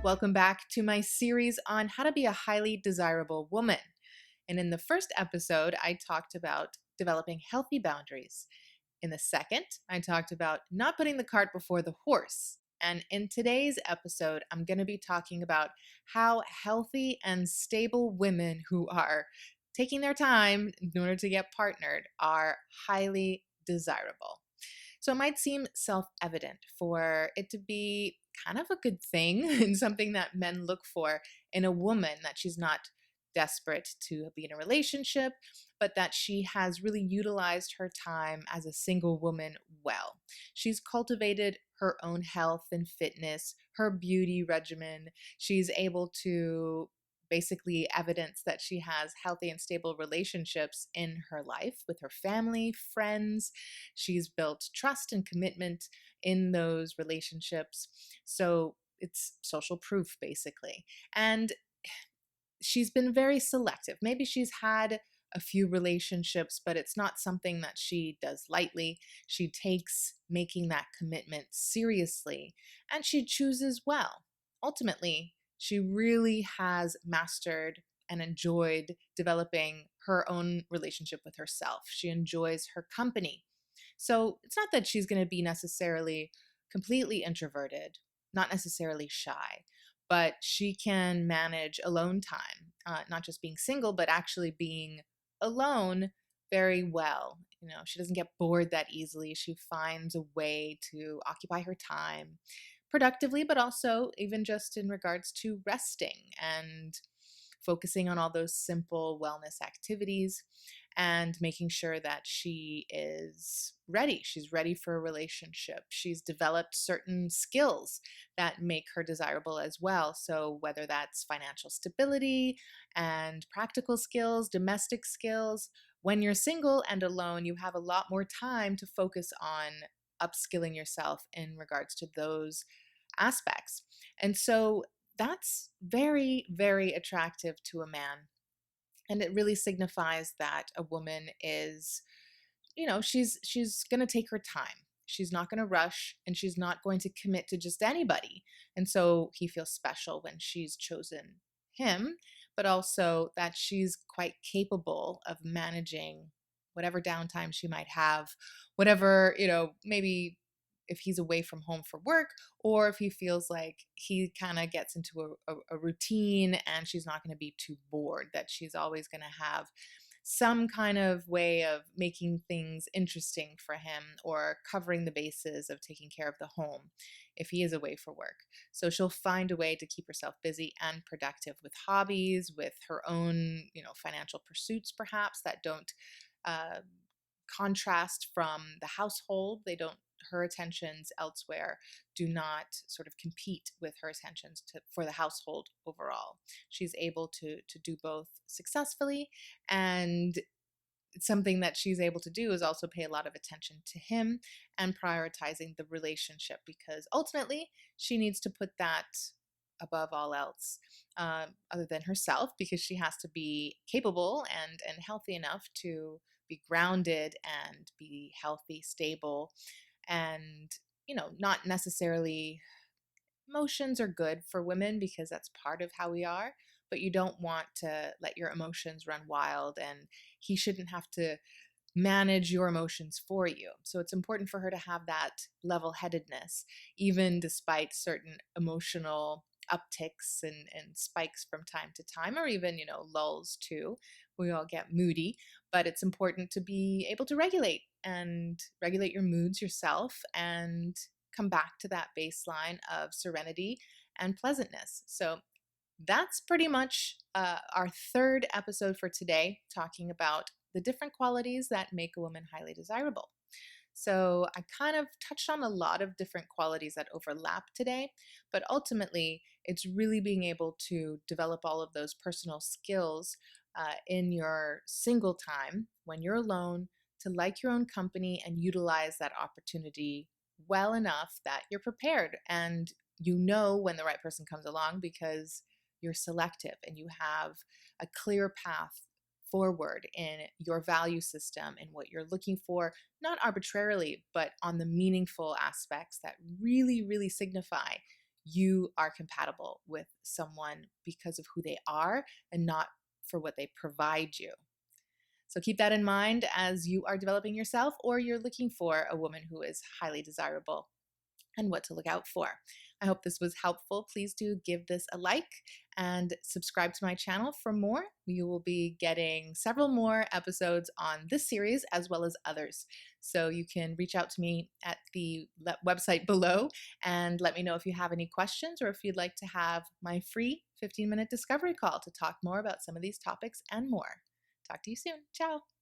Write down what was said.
Welcome back to my series on how to be a highly desirable woman. And in the first episode, I talked about developing healthy boundaries. In the second, I talked about not putting the cart before the horse. And in today's episode, I'm going to be talking about how healthy and stable women who are taking their time in order to get partnered are highly desirable. So it might seem self evident for it to be kind of a good thing and something that men look for in a woman, that she's not desperate to be in a relationship, but that she has really utilized her time as a single woman well. She's cultivated her own health and fitness, her beauty regimen. She's able to basically evidence that she has healthy and stable relationships in her life with her family, friends. She's built trust and commitment in those relationships. So it's social proof, basically. And she's been very selective. Maybe she's had a few relationships, but it's not something that she does lightly. She takes making that commitment seriously and she chooses well. Ultimately, she really has mastered and enjoyed developing her own relationship with herself. She enjoys her company. So it's not that she's going to be necessarily completely introverted, not necessarily shy, but she can manage alone time, not just being single, but actually being alone very well. She doesn't get bored that easily. She finds a way to occupy her time productively, but also even just in regards to resting and focusing on all those simple wellness activities and making sure that she is ready. She's ready for a relationship. She's developed certain skills that make her desirable as well. So, whether that's financial stability and practical skills, domestic skills, when you're single and alone, you have a lot more time to focus on upskilling yourself in regards to those aspects. And so, that's very, very attractive to a man. And it really signifies that a woman is, she's going to take her time. She's not going to rush and she's not going to commit to just anybody. And so he feels special when she's chosen him, but also that she's quite capable of managing whatever downtime she might have, whatever, maybe if he's away from home for work, or if he feels like he kind of gets into a routine and she's not going to be too bored, that she's always going to have some kind of way of making things interesting for him or covering the bases of taking care of the home if he is away for work. So she'll find a way to keep herself busy and productive with hobbies, with her own, financial pursuits perhaps that don't uh, contrast from the household. They don't, her attentions elsewhere do not sort of compete with her attentions for the household overall. She's able to do both successfully, and something that she's able to do is also pay a lot of attention to him and prioritizing the relationship, because ultimately she needs to put that above all else, other than herself, because she has to be capable and healthy enough to be grounded and be healthy, stable, and not necessarily, emotions are good for women because that's part of how we are, but you don't want to let your emotions run wild, and he shouldn't have to manage your emotions for you. So it's important for her to have that level-headedness, even despite certain emotional upticks and spikes from time to time, or even, lulls too. We all get moody, but it's important to be able to regulate your moods yourself and come back to that baseline of serenity and pleasantness. So that's pretty much our third episode for today, talking about the different qualities that make a woman highly desirable. So I kind of touched on a lot of different qualities that overlap today, but ultimately it's really being able to develop all of those personal skills in your single time when you're alone, to like your own company and utilize that opportunity well enough that you're prepared and when the right person comes along, because you're selective and you have a clear path forward in your value system and what you're looking for, not arbitrarily, but on the meaningful aspects that really, really signify you are compatible with someone because of who they are and not for what they provide you. So keep that in mind as you are developing yourself or you're looking for a woman who is highly desirable and what to look out for. I hope this was helpful. Please do give this a like and subscribe to my channel for more. You will be getting several more episodes on this series as well as others. So you can reach out to me at the website below and let me know if you have any questions or if you'd like to have my free 15-minute discovery call to talk more about some of these topics and more. Talk to you soon. Ciao.